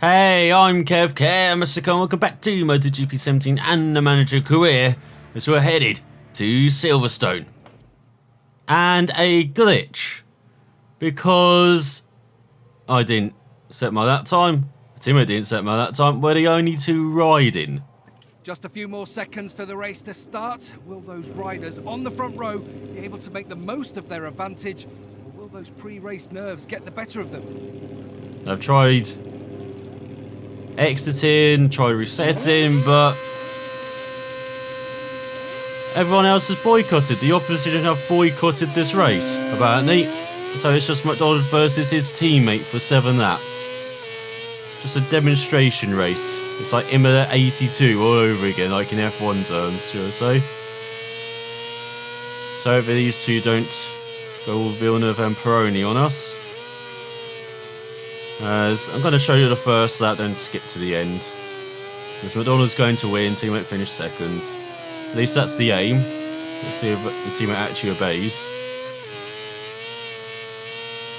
Hey, I'm Kev, Mr. Welcome back to MotoGP 17 and the manager career as we're headed to Silverstone. And a glitch, because I didn't set my lap time, the teammate didn't set my lap time, we're the only two riding. Just a few more seconds for the race to start. Will those riders on the front row be able to make the most of their advantage, or will those pre-race nerves get the better of them? I've tried exiting, tried resetting, but everyone else has boycotted. The opposition have boycotted this race, apparently. So it's just MacDonald versus his teammate for 7 laps. Just a demonstration race. It's like Imola 82 all over again, like in F1 terms, should I say. So hopefully these two don't go all Villeneuve and Peroni on us. As I'm going to show you the first lap, then skip to the end. As MacDonald's going to win, teammate finish second. At least that's the aim. Let's see if the teammate actually obeys.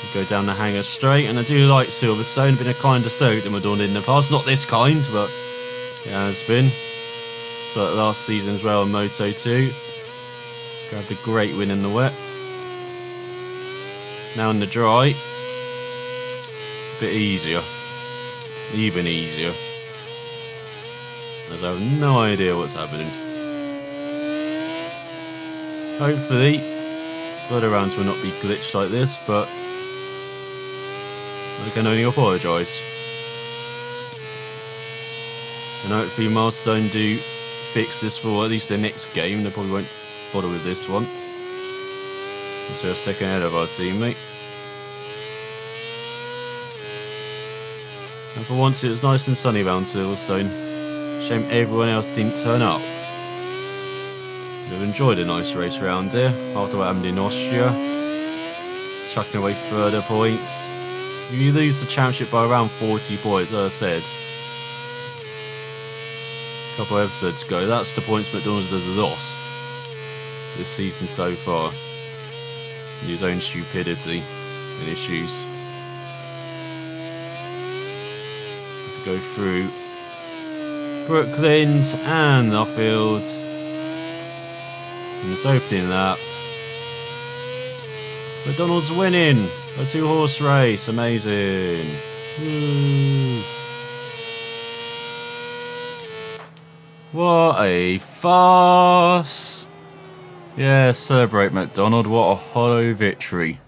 We go down the hangar straight, and I do like Silverstone. Been a kinder circuit than MacDonald in the past. Not this kind, but it has been. So like last season as well in Moto 2. Grabbed a great win in the wet. Now in the dry. A bit easier, even easier, as I have no idea what's happening. Hopefully further rounds will not be glitched like this, but I can only apologise. And hopefully Milestone do fix this for at least the next game. They probably won't bother with this one. So a second ahead of our teammate. And for once it was nice and sunny around Silverstone. Shame everyone else didn't turn up. Would have enjoyed a nice race round here after what happened in Austria. Chucking away further points. You lose the championship by around 40 points, as I said. A couple of episodes ago. That's the points MacDonald has lost this season so far. And his own stupidity and issues. Go through Brooklands and Nuffield. And this opening lap. MacDonald's winning a 2-horse race. Amazing. Woo. What a farce. Yeah, celebrate MacDonald. What a hollow victory.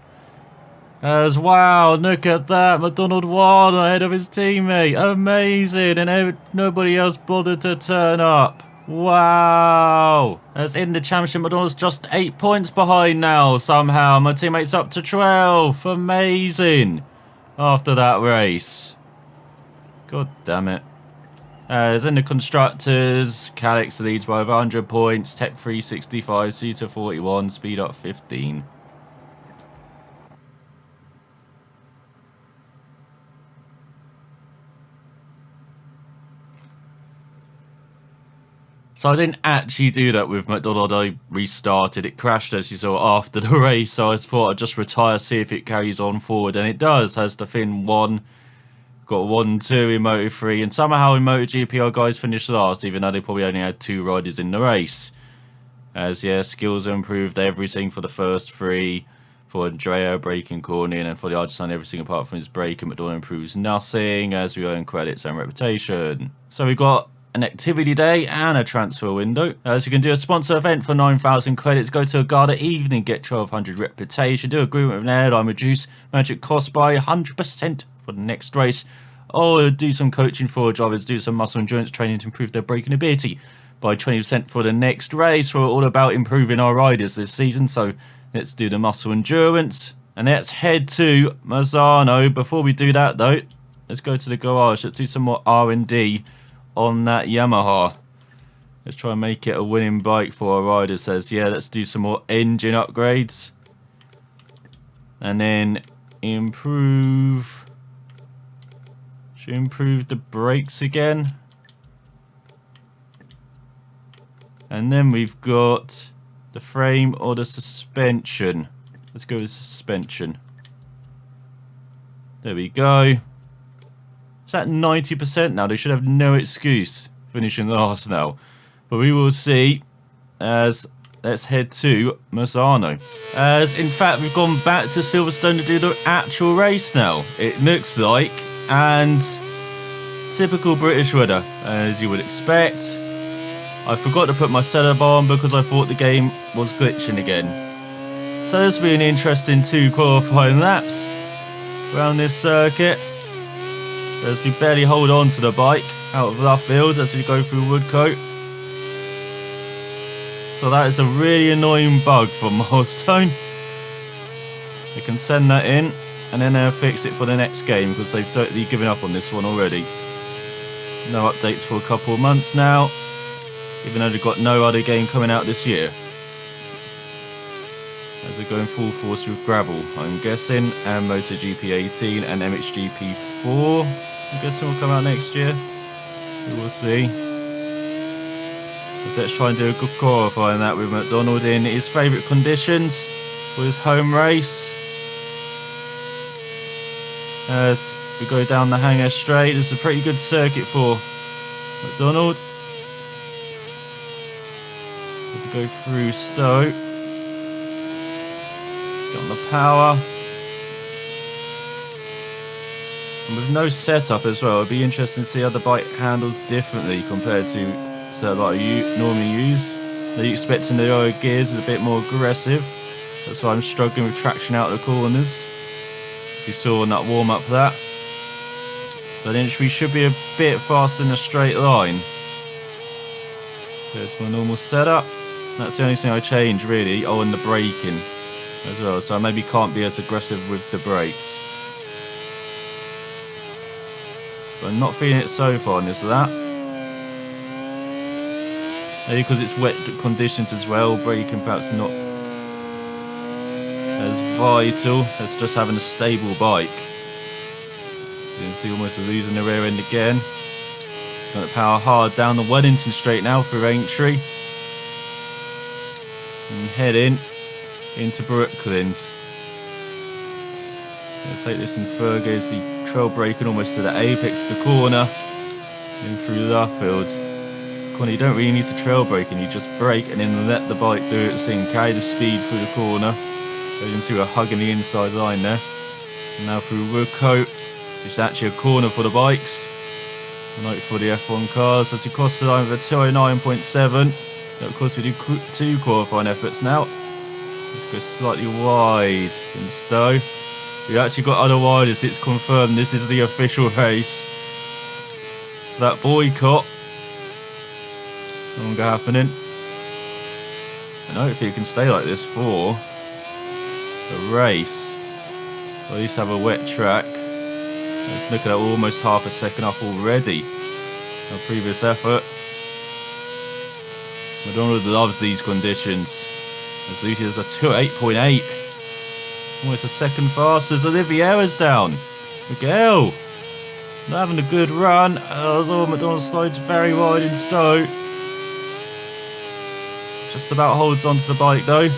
As wow, look at that, MacDonald won ahead of his teammate, amazing, and nobody else bothered to turn up. Wow, as in the championship, MacDonald's just 8 points behind now somehow, my teammate's up to 12, amazing, after that race. God damn it. As in the constructors, Calix leads by 100 points, Tech 365, Suter 41, Speed Up 15. So I didn't actually do that with MacDonald, I restarted. It crashed as you saw after the race, so I thought I'd just retire, see if it carries on forward, and it does. Has the Finn 1, got 1-2 in Moto 3, and somehow in MotoGP our guys finished last, even though they probably only had 2 riders in the race. As yeah, skills are improved everything for the first 3, for Andrea braking, cornering, and for the Argentine everything apart from his braking. MacDonald improves nothing as we earn credits and reputation. So we got an activity day and a transfer window. As you can do a sponsor event for 9,000 credits, go to a Garda evening, get 1,200 reputation, do agreement with an airline, reduce magic cost by 100% for the next race, or do some coaching for drivers, do some muscle endurance training to improve their braking ability by 20% for the next race. We're all about improving our riders this season, so let's do the muscle endurance and let's head to Mazzano. Before we do that though, let's go to the garage, let's do some more R&D on that Yamaha. Let's try and make it a winning bike for our riders. Says yeah, let's do some more engine upgrades and then improve the brakes again, and then we've got the frame or the suspension. Let's go with suspension. There we go. It's at 90% now. They should have no excuse finishing last now. But we will see as let's head to Misano. As in fact we've gone back to Silverstone to do the actual race now, it looks like, and typical British weather as you would expect. I forgot to put my setup on because I thought the game was glitching again. So this will be an interesting 2 qualifying laps around this circuit as we barely hold on to the bike out of left field as we go through Woodcote. So that is a really annoying bug from Milestone. They can send that in and then they'll fix it for the next game because they've totally given up on this one already. No updates for a couple of months now, even though they've got no other game coming out this year. As they're going full force with gravel, I'm guessing, and MotoGP 18 and MXGP 4. I'm guessing will come out next year. We will see. So let's try and do a good qualifying that with MacDonald in his favourite conditions for his home race. As we go down the Hangar Straight, it's a pretty good circuit for MacDonald. As we go through Stowe, get on the power. And with no setup as well, it'd be interesting to see how the bike handles differently compared to setup like you normally use. The expecting the lower gears is a bit more aggressive. That's why I'm struggling with traction out of the corners. As you saw in that warm up that. But then we should be a bit faster in a straight line compared to my normal setup. That's the only thing I change really. Oh, and the braking as well. So I maybe can't be as aggressive with the brakes. But I'm not feeling it so far in this lap. Maybe because it's wet conditions as well, braking perhaps not as vital as just having a stable bike. You can see almost losing the rear end again. It's going to power hard down the Wellington Straight now for entry. And heading into Brooklands. Going to take this in third gear as the trail braking almost to the apex of the corner. In through Luffield. You don't really need to trail brake, and you just brake and then let the bike do its thing, carry the speed through the corner. You can see we're hugging the inside line there. And now through Woodcote, which is actually a corner for the bikes. Note for the F1 cars as we cross the line with a 209.7. Of course we do 2 qualifying efforts now. Let's go slightly wide in Stowe. We actually got other widers, it's confirmed this is the official race. So that boycott no longer happening. And hopefully it can stay like this for the race. Or at least have a wet track. Let's look at that, almost half a second up already. Our previous effort. MacDonald loves these conditions. As Lucy has a 208.8. Almost a second faster as Oliveira's down. Miguel not having a good run. Oh, MacDonald slides very wide in Stowe. Just about holds onto the bike though.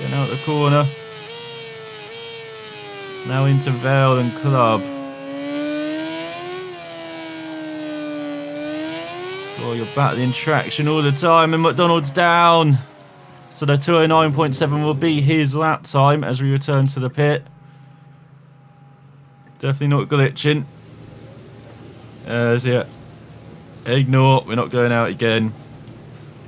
Getting out the corner. Now into Vale and Club. Oh, you're battling traction all the time and MacDonald's down. So the 209.7 will be his lap time as we return to the pit. Definitely not glitching. Yeah. Ignore, we're not going out again.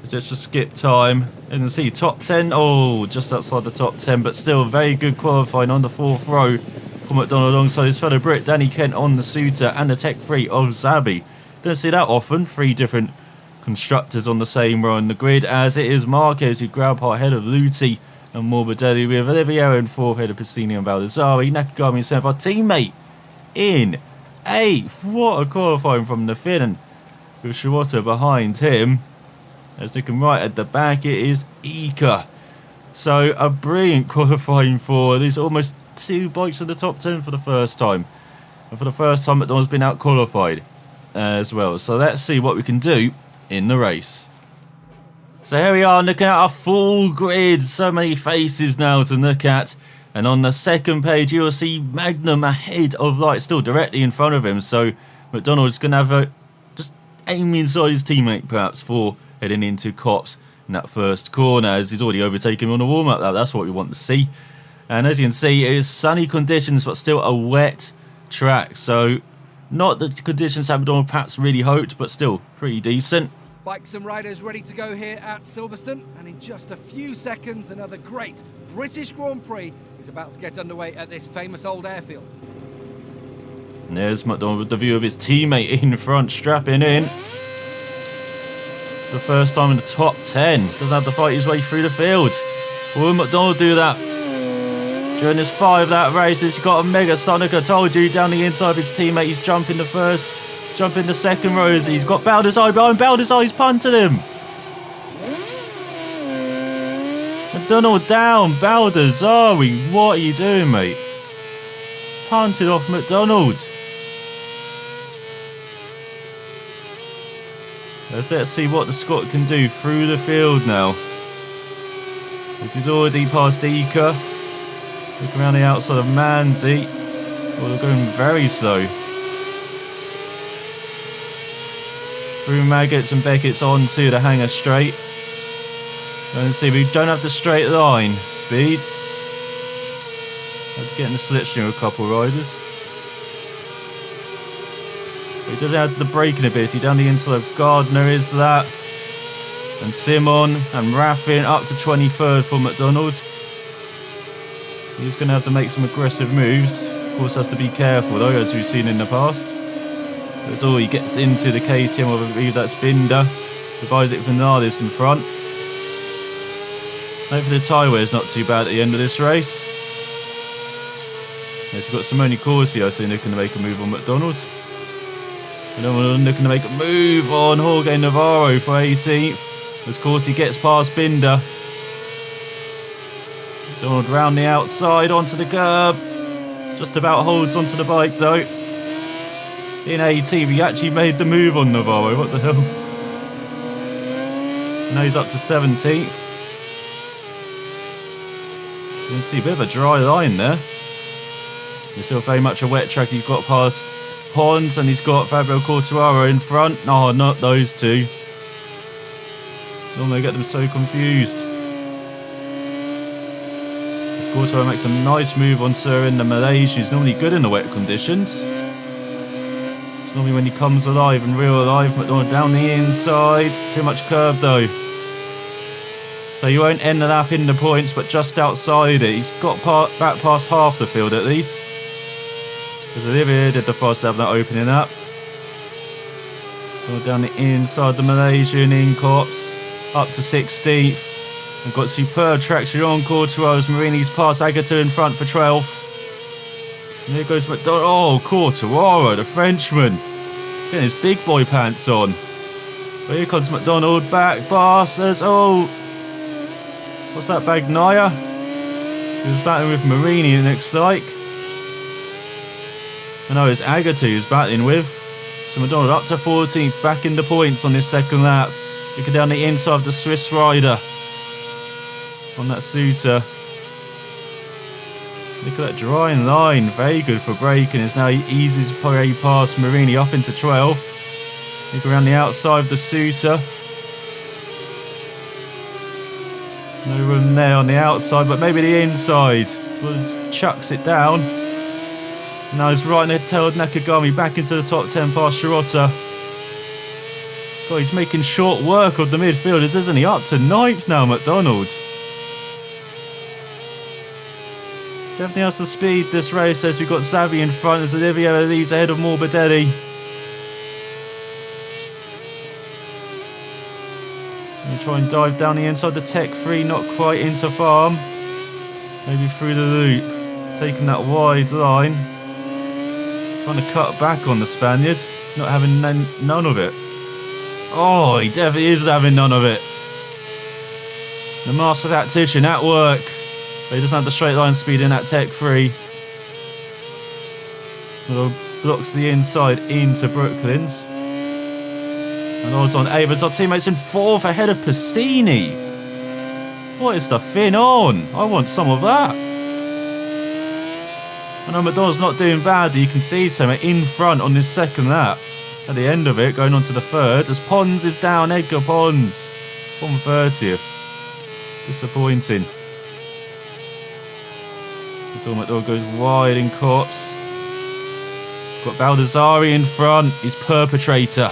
Let's just skip time and see top 10. Oh, just outside the top 10, but still very good qualifying on the 4th row for MacDonald alongside his fellow Brit Danny Kent on the Suter and the Tech 3 of Zabi. Don't see that often. 3 different constructors on the same row on the grid, as it is Marquez who grab hard ahead of Luti and Morbidelli with Oliveira in 4th ahead of Pistini and Baldassari. Nakagami in 7th, our teammate in 8th. What a qualifying from the Finn, with Shawata behind him. As looking right at the back, it is Ika. So a brilliant qualifying for these almost 2 bikes in the top 10 for the first time. And for the first time, MacDonald's been out qualified as well. So let's see what we can do in the race. So here we are looking at our full grid. So many faces now to look at. And on the second page, you'll see Magnum ahead of Light, still directly in front of him. So MacDonald's going to have a just aim inside his teammate perhaps for heading into Copse in that first corner, as he's already overtaken him on the warm-up. That's what we want to see. And as you can see, it is sunny conditions, but still a wet track. So not the conditions that MacDonald perhaps really hoped, but still pretty decent. Bikes and riders ready to go here at Silverstone, and in just a few seconds, another great British Grand Prix is about to get underway at this famous old airfield. And there's MacDonald with the view of his teammate in front, strapping in. The first time in the top 10. Doesn't have to fight his way through the field. Will MacDonald do that? During this 5-lap race, he's got a mega start. Like I told you, down the inside of his teammate, he's jumping the first, jumping the second rows. He's got Baldessari behind Baldessari, he's punted him. MacDonald down, Baldessari, what are you doing, mate? Punted off MacDonald. Let's see what the Scot can do through the field now. He's already past Ika. Look around the outside of Manzi. Oh, they're going very slow. Through Maggots and Beckett's onto the hanger straight. And see, we don't have the straight line speed. I'm getting the slipstream with a couple of riders. But he does add the braking ability down the inside of Gardner is that. And Simon and Raffin up to 23rd for MacDonald. He's going to have to make some aggressive moves. Of course, has to be careful though, as we've seen in the past. That's all, he gets into the KTM, I believe that's Binder. Divides it from Nardis in front. Hopefully the tyre wear is not too bad at the end of this race. Yes, we've got Simone Corsi, I think, looking to make a move on MacDonald. And then looking to make a move on Jorge Navarro for 18th. As Corsi gets past Binder. MacDonald round the outside onto the curb. Just about holds onto the bike though. In 18th, he actually made the move on Navarro. What the hell? Now he's up to 17th. You can see a bit of a dry line there. It's still very much a wet track. You've got past Pons and he's got Fabio Quartararo in front. No, not those two. Normally get them so confused. Quartararo makes a nice move on Sir in the Malaysia. He's normally good in the wet conditions. It's normally when he comes alive and real alive. MacDonald down the inside. Too much curve though. So you won't end the lap in the points, but just outside it. He's got back past half the field at least. Because Olivier did the fast lap that opening up. Down the inside the Malaysian in Copse. Up to 16th. We've got superb traction on Quartararo's Marini's past Agato in front for 12th. And there goes MacDonald. Oh, Quartararo, the Frenchman. Getting his big boy pants on. But here comes MacDonald back past us. Oh, what's that, Bagnaia? He was battling with Marini, it looks like. I know it's Agato who's battling with. So MacDonald up to 14th, back in the points on this second lap. Looking down the inside of the Swiss rider. On that Suter. Look at that drying line. Very good for braking. It's now easy to play past Marini up into 12th. Look around the outside of the Suter. No room there on the outside, but maybe the inside. Chucks it down. Now he's right in the tail of Nakagami back into the top 10 past Shirota. God, he's making short work of the midfielders, isn't he? Up to 9th now, MacDonald. Definitely has the speed this race, as we've got Xavi in front as Olivier leads ahead of Morbidelli. And try and dive down the inside the Tech 3, not quite into farm. Maybe through the loop. Taking that wide line. Trying to cut back on the Spaniard. He's not having none of it. Oh, he definitely isn't having none of it. The master tactician at work. But he doesn't have the straight line speed in that Tech 3. So blocks the inside into Brooklyn's. And odds on Avers. Our teammates in 4th ahead of Pacini. What is the fin on? I want some of that. I know MacDonald's not doing badly. You can see some in front on this second lap. At the end of it, going on to the third, as Pons is down, Edgar Pons. 130th. Disappointing. Until MacDonald goes wide in Copse. Got Baldassari in front, his perpetrator.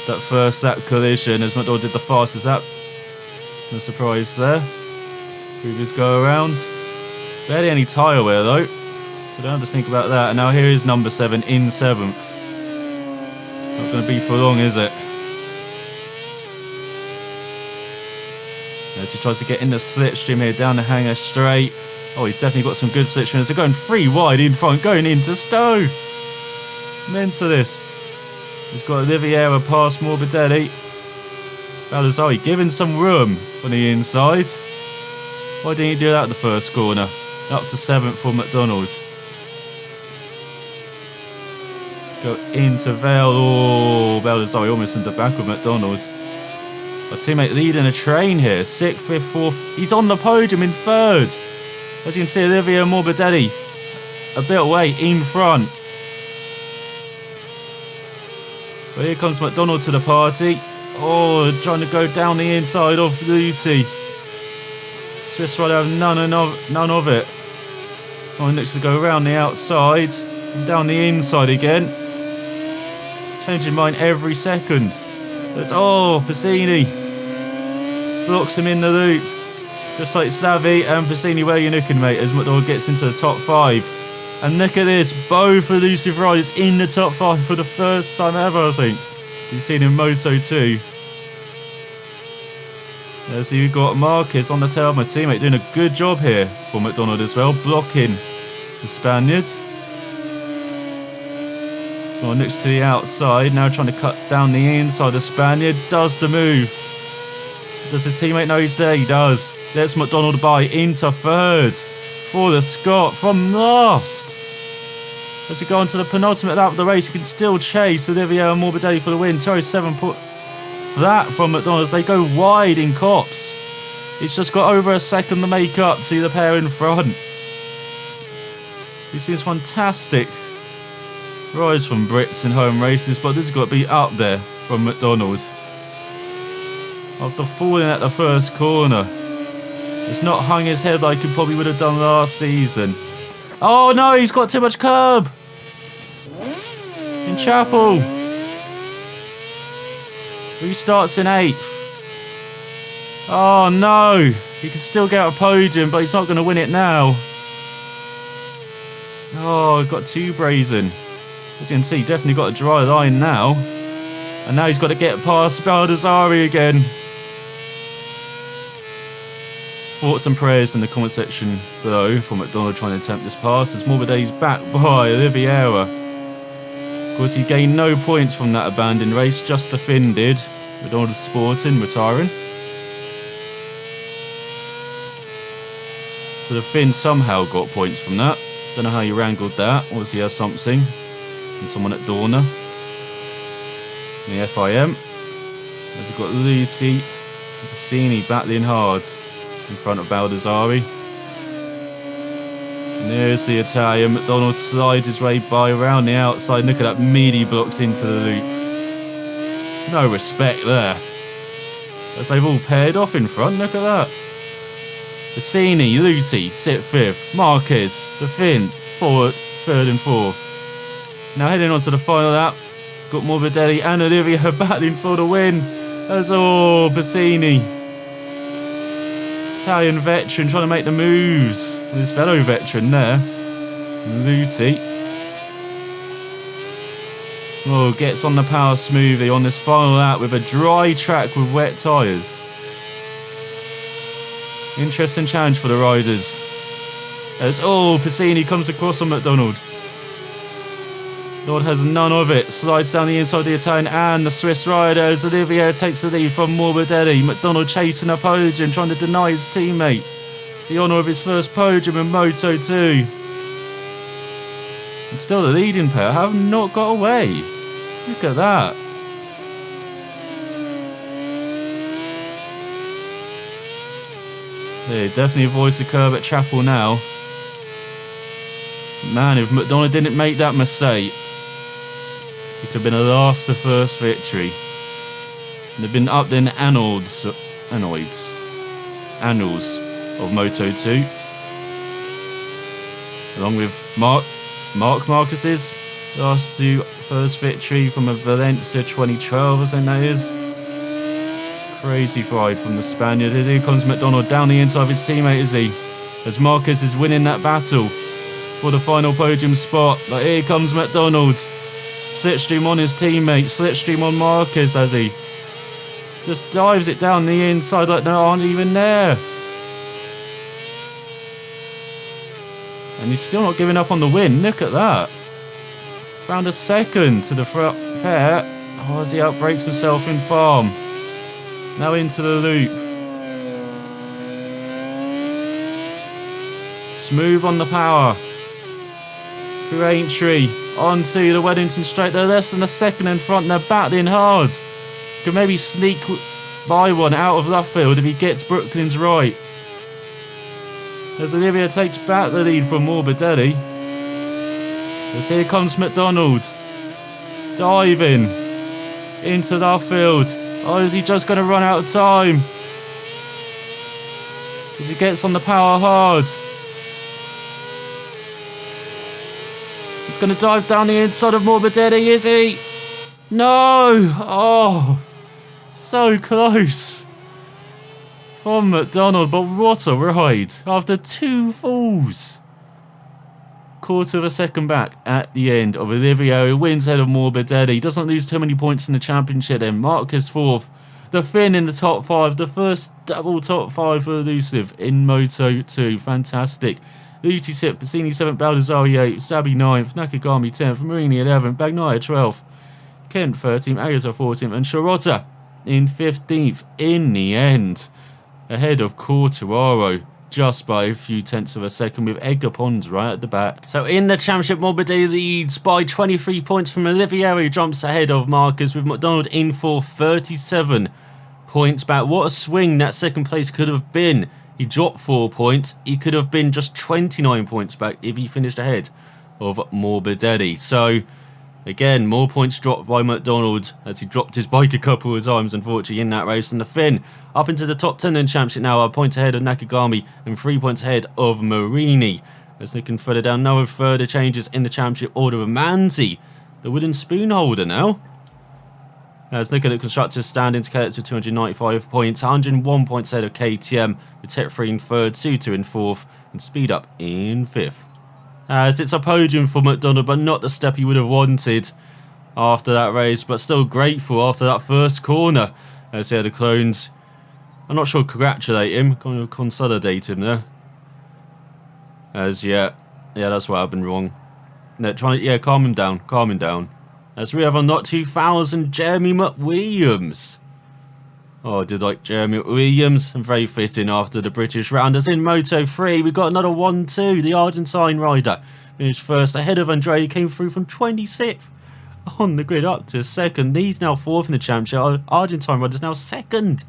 That first lap collision as MacDonald did the fastest lap. No surprise there. Previous go around. Barely any tyre wear though. So don't have to think about that. And now here is number 7 in 7th. Not going to be for long, is it? As he tries to get in the slipstream here down the hanger straight. Oh, he's definitely got some good slipstream. They're going 3 wide in front, going into Stowe. Mentalist. He's got Oliveira past Morbidelli. Baldassari giving some room on the inside. Why didn't he do that at the first corner? Up to 7th for MacDonald. Let's go into Vale. Oh, Baldassari almost in the back of MacDonald. A teammate leading a train here. 6th, 5th, 4th. He's on the podium in 3rd. As you can see, Olivier Morbidelli a bit away in front. But here comes MacDonald to the party. Oh, trying to go down the inside of Luti. Swiss rider have none of it. Someone looks to go around the outside and down the inside again. Changing mind every second. It's Piscini blocks him in the loop. Just like Savvy and Piscini, where you looking, mate, as MacDonald gets into the top 5. And look at this, both elusive riders in the top 5 for the first time ever, I think. You've seen in Moto 2. So you've got Marquez on the tail of my teammate, doing a good job here for MacDonald as well, blocking the Spaniard. Someone looks to the outside, now trying to cut down the inside. The Spaniard does the move. Does his teammate know he's there? He does. Lets MacDonald by into 3rd for the Scot from last. As he go on to the penultimate lap of the race, he can still chase Olivier and Morbidelli for the win. Terry 7 put flat from MacDonald as they go wide in Copse. He's just got over a second to make up to the pair in front. He seems fantastic. Rise from Brits in home races, but this has got to be up there from MacDonald. After falling at the first corner. It's not hung his head like he probably would have done last season. Oh no, he's got too much curb. In Chapel. Restarts in 8th. Oh no. He can still get a podium, but he's not going to win it now. Oh, got too brazen. As you can see, definitely got a dry line now. And now he's got to get past Baldassari again. Thoughts and prayers in the comment section below for MacDonald trying to attempt this pass as Morbidelli's back by Oliveira. Of course, he gained no points from that abandoned race, just the Finn did. MacDonald Sporting retiring. So the Finn somehow got points from that. Don't know how he wrangled that. Obviously he has something. And someone at Dorna. In the FIM. As we've got Luti and Cassini battling hard in front of Baldassari. And there's the Italian. MacDonald slides his way by around the outside. Look at that meaty blocked into the loop. No respect there. As they've all paired off in front. Look at that. Bassini, Luti sit 5th. Marquez, the Finn, 3rd and 4th. Now heading on to the final lap. Got Morbidelli and Olivia battling for the win. That's Bassini. Italian veteran trying to make the moves. With his fellow veteran there. Luti. Oh, gets on the power smoothly on this final lap with a dry track with wet tyres. Interesting challenge for the riders. As Bassini comes across on MacDonald. Lord has none of it. Slides down the inside of the Italian and the Swiss rider as Olivier takes the lead from Morbidelli. MacDonald chasing a podium, trying to deny his teammate the honour of his first podium in Moto 2. And still the leading pair have not got away. Look at that. They definitely avoids the curb at Chapel now. Man, if MacDonald didn't make that mistake, it could have been a last to first victory. They've been up in annals of Moto2, along with Mark Marcus's last to first victory from a Valencia 2012, I think that is. Crazy ride from the Spaniard. Here comes MacDonald down the inside of his teammate, is he? As Marcus is winning that battle for the final podium spot. But here comes MacDonald. Slipstream on his teammate, slipstream on Marcus as he just dives it down the inside like they aren't even there. And he's still not giving up on the win. Look at that. Found a second to the front pair. Oh, as he outbreaks himself in farm. Now into the loop. Smooth on the power. Through Aintree. Onto the Weddington straight. They're less than a second in front. They're battling hard. Could maybe sneak by one out of Luffield if he gets Brooklyn's right. As Olivia takes back the lead from Morbidelli. As here comes MacDonald. Diving into Luffield. Oh, is he just going to run out of time? As he gets on the power hard. He's going to dive down the inside of Morbidelli, is he? No! Oh, so close. From MacDonald, but what a ride. After 2 falls. Quarter of a second back at the end of Olivia, who wins ahead of Morbidelli. Doesn't lose too many points in the championship then. Marcus 4th. The Finn in the top 5. The first double top 5 for Elusive in Moto 2. Fantastic. Luti 6th. Bassini 7th. Baldassari 8th. Sabi 9th. Nakagami 10th. Marini 11th. Bagnaia 12th. Kent 13th. Agata 14th. And Shirota in 15th in the end. Ahead of Quartararo. Just by a few tenths of a second, with Edgar Pons right at the back. So in the championship, Morbidelli leads by 23 points from Olivier, who jumps ahead of Marcus, with MacDonald in for 37 points back. What a swing that second place could have been. He dropped 4 points. He could have been just 29 points back if he finished ahead of Morbidelli. So again, more points dropped by MacDonald as he dropped his bike a couple of times, unfortunately, in that race. And the Finn up into the top 10 in the championship now, a point ahead of Nakagami and 3 points ahead of Marini. As looking further down, no further changes in the championship order of Manzi, the wooden spoon holder now. As looking at constructors standings, Cadets with 295 points, 101 points ahead of KTM, with Tech 3 in 3rd, Suto in 4th, and Speed Up in 5th. As it's a podium for MacDonald, but not the step he would have wanted after that race, but still grateful after that first corner. As he had the clones, I'm not sure, congratulate him, kind of consolidate him there. As yeah, that's what I've been wrong. No, calm him down. As we have on Not 2000, Jeremy McWilliams. Oh, I did like Jeremy Williams, and very fitting after the British round. As in Moto 3, we got another 1-2. The Argentine rider finished first ahead of Andrea, came through from 26th on the grid up to 2nd. He's now 4th in the championship. Argentine rider is now 2nd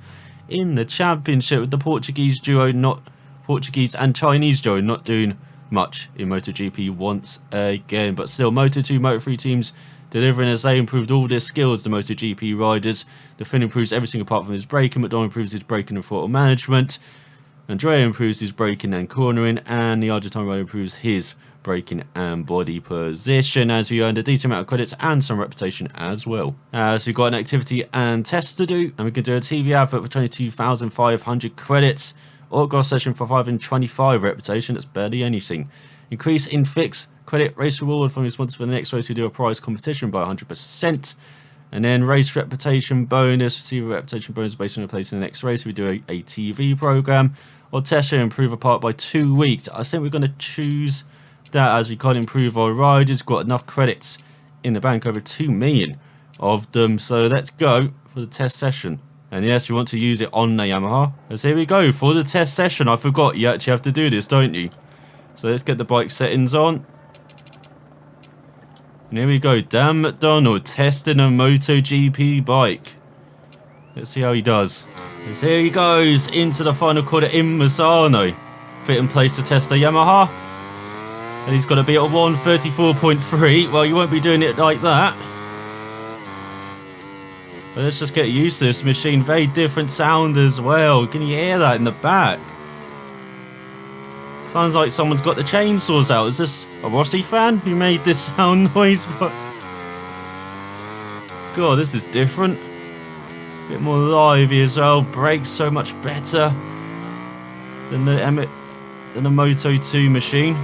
in the championship, with the Portuguese and Chinese duo not doing much in MotoGP once again. But still, Moto2, Moto3 teams delivering as they improved all their skills, the MotoGP riders. The Finn improves everything apart from his braking. MacDonald improves his braking and throttle management. Andrea improves his braking and cornering. And the Argentine rider improves his braking and body position, as we earned a decent amount of credits and some reputation as well. So we've got an activity and test to do, and we can do a TV advert for 22,500 credits. Autograph session for 525 reputation. That's barely anything. Increase in fixed credit race reward from your sponsors for the next race. We do a prize competition by 100%. And then race reputation bonus. Receive a reputation bonus based on a place in the next race. We do a TV program. Or test show, improve a part by 2 weeks. I think we're going to choose that, as we can't improve our riders. Got enough credits in the bank, over 2 million of them. So let's go for the test session. And yes, you want to use it on the Yamaha. As here we go for the test session. I forgot you actually have to do this, don't you? So let's get the bike settings on. And here we go. Dan MacDonald testing a MotoGP bike. Let's see how he does. As here he goes into the final corner in Misano. Fit in place to test the Yamaha. And he's got to be at 1:34.3. Well, you won't be doing it like that. But let's just get used to this machine. Very different sound as well. Can you hear that in the back? Sounds like someone's got the chainsaws out. Is this a Rossi fan who made this sound noise? God, this is different. A bit more lively as well. Brakes so much better than the Moto 2 machine.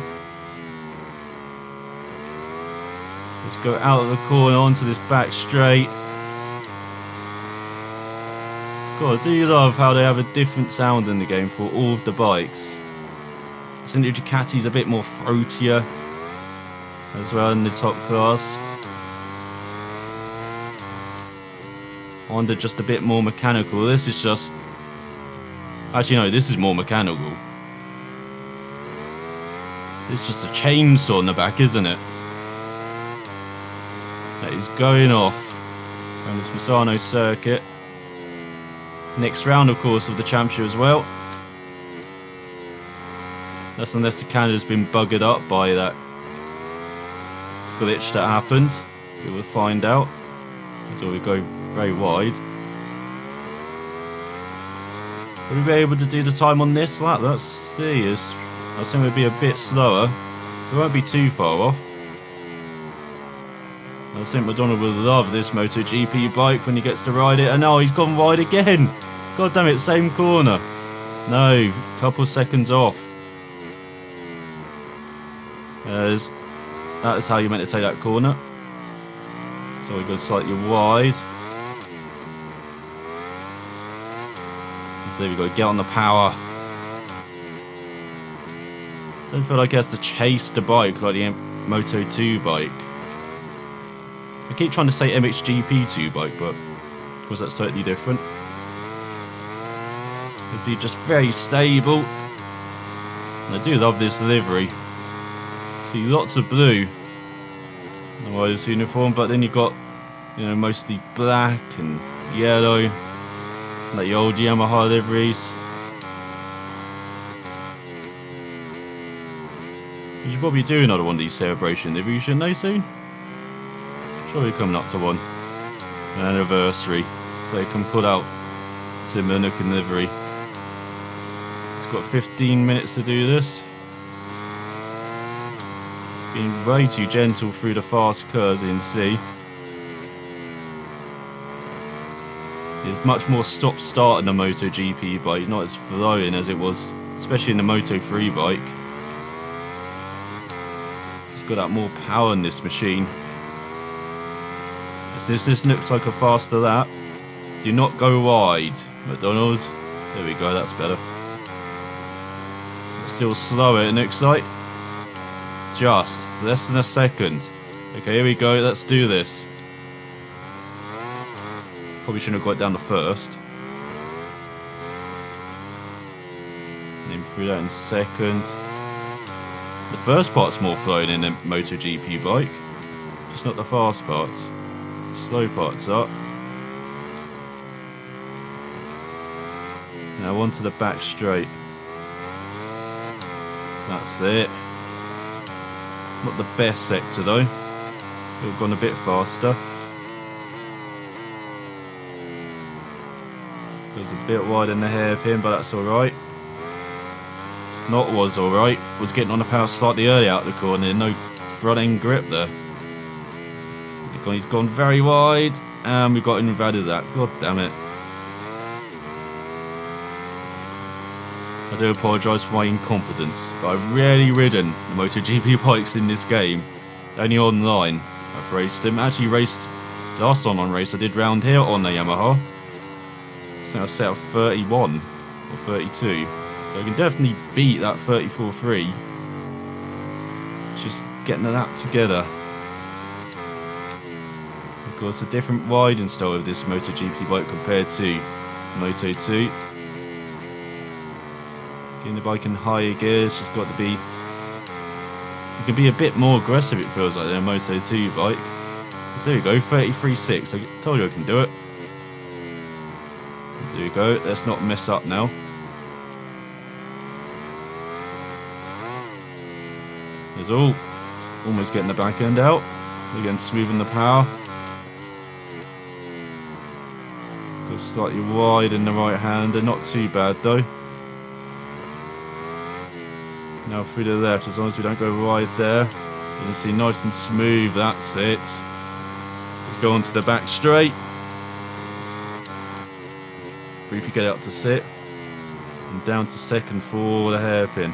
Let's go out of the corner onto this back straight. God, I do love how they have a different sound in the game for all of the bikes. I think the Ducati's a bit more throatier as well in the top class. Honda just a bit more mechanical. This is just... Actually no, this is more mechanical. It's just a chainsaw in the back, isn't it? That is going off around this Misano circuit. Next round, of course, of the championship as well. That's unless the Canada's been buggered up by that glitch that happened. We will find out. So we go very wide. Will we be able to do the time on this lap? Let's see. I think we'll be a bit slower. We won't be too far off. I think MacDonald will love this MotoGP bike when he gets to ride it. And now he's gone wide again. God damn it, same corner. No, couple seconds off. That is how you're meant to take that corner. So we go slightly wide. So there we go, get on the power. Don't feel like he has to chase the bike like the Moto 2 bike. I keep trying to say MXGP 2 bike, but was that slightly different? Is he just very stable? And I do love this livery. See lots of blue on the rider's uniform, but then you've got, you know, mostly black and yellow, like the old Yamaha liveries. We should probably do another one of these celebration liveries, shouldn't they, soon? Sure, we're coming up to one. An anniversary, so they can pull out similar looking livery. It's got 15 minutes to do this. Being way too gentle through the fast curves, you can see. There's much more stop-start in the MotoGP bike, not as flowing as it was, especially in the Moto 3 bike. It's got that more power in this machine. This looks like a faster lap. Do not go wide, MacDonald. There we go, that's better. Still slower, it looks like. Just less than a second. Okay, here we go, let's do this. Probably shouldn't have got down the first. And then through that in second. The first part's more flowing in the MotoGP bike. Just not the fast parts. Slow parts up. Now onto the back straight. That's it. Not the best sector though. Could have gone a bit faster. Goes a bit wide in the hairpin, but that's alright. Not was alright. Was getting on the power slightly early out of the corner. No front end grip there. He's gone very wide, and we've got invalid that. God damn it. I do apologise for my incompetence, but I've rarely ridden the MotoGP bikes in this game. Only online. I've raced them. Actually raced the last online race I did round here on the Yamaha. I think I set up 31 or 32. So I can definitely beat that 34.3. Just getting that together. Of course, a different riding style of this MotoGP bike compared to Moto 2. Getting the bike in higher gears, just got to be... You can be a bit more aggressive, it feels like, than a Moto 2 bike. So there we go, 33.6. I told you I can do it. There we go, let's not mess up now. There's all. Almost getting the back end out. Again, smoothing the power. Just slightly wide in the right hander. Not too bad though. Now through the left, as long as we don't go wide there. You can see nice and smooth, that's it. Let's go on to the back straight. Briefly get it up to sit. And down to second for the hairpin.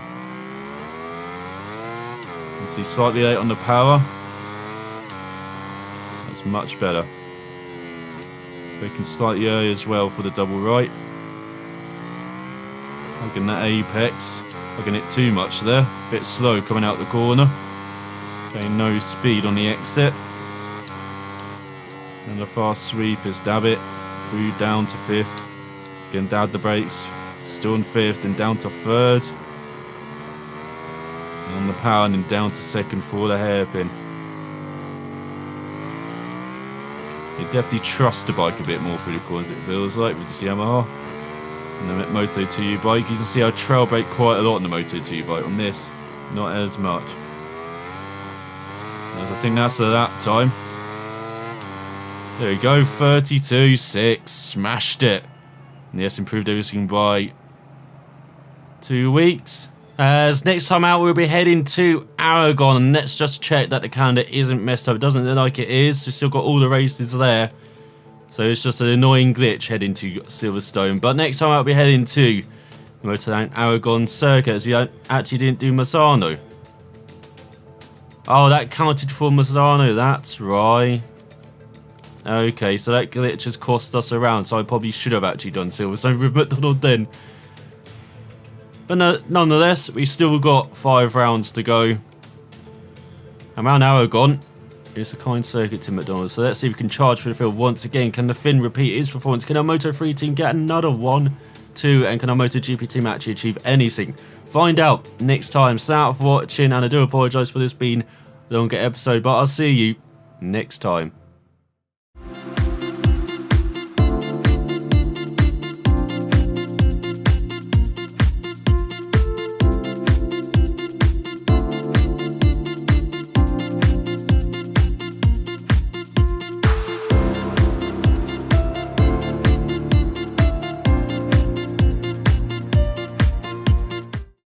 You can see slightly late on the power. That's much better. Braking slightly early as well for the double right. Hugging that apex. Hugging it too much there. Bit slow coming out the corner. Getting no speed on the exit. And the fast sweep is dab it. Through down to fifth. Again, dab the brakes. Still in fifth and down to third. And on the power and then down to second for the hairpin. You definitely trust the bike a bit more through the corners, it feels like, with this Yamaha. And the Moto2 bike, you can see I trail brake quite a lot on the Moto2 bike. On this, not as much. As I think that's a lap time. There we go, 32.6. Smashed it. And yes, improved everything by 2 weeks. As next time out, we'll be heading to Aragon. And let's just check that the calendar isn't messed up. It doesn't look like it is. We've still got all the races there. So it's just an annoying glitch heading to Silverstone. But next time I'll be heading to the Motorland Aragon circuit, as we actually didn't do Misano. Oh, that counted for Misano, that's right. Okay, so that glitch has cost us a round, so I probably should have actually done Silverstone with MacDonald then. But no, nonetheless, we've still got 5 rounds to go. Around Aragon, it's a kind circuit to MacDonald, so let's see if we can charge for the field once again. Can the Finn repeat his performance? Can our Moto3 team get another 1, 2, and can our MotoGP team actually achieve anything? Find out next time. So out for watching, and I do apologise for this being a longer episode, but I'll see you next time.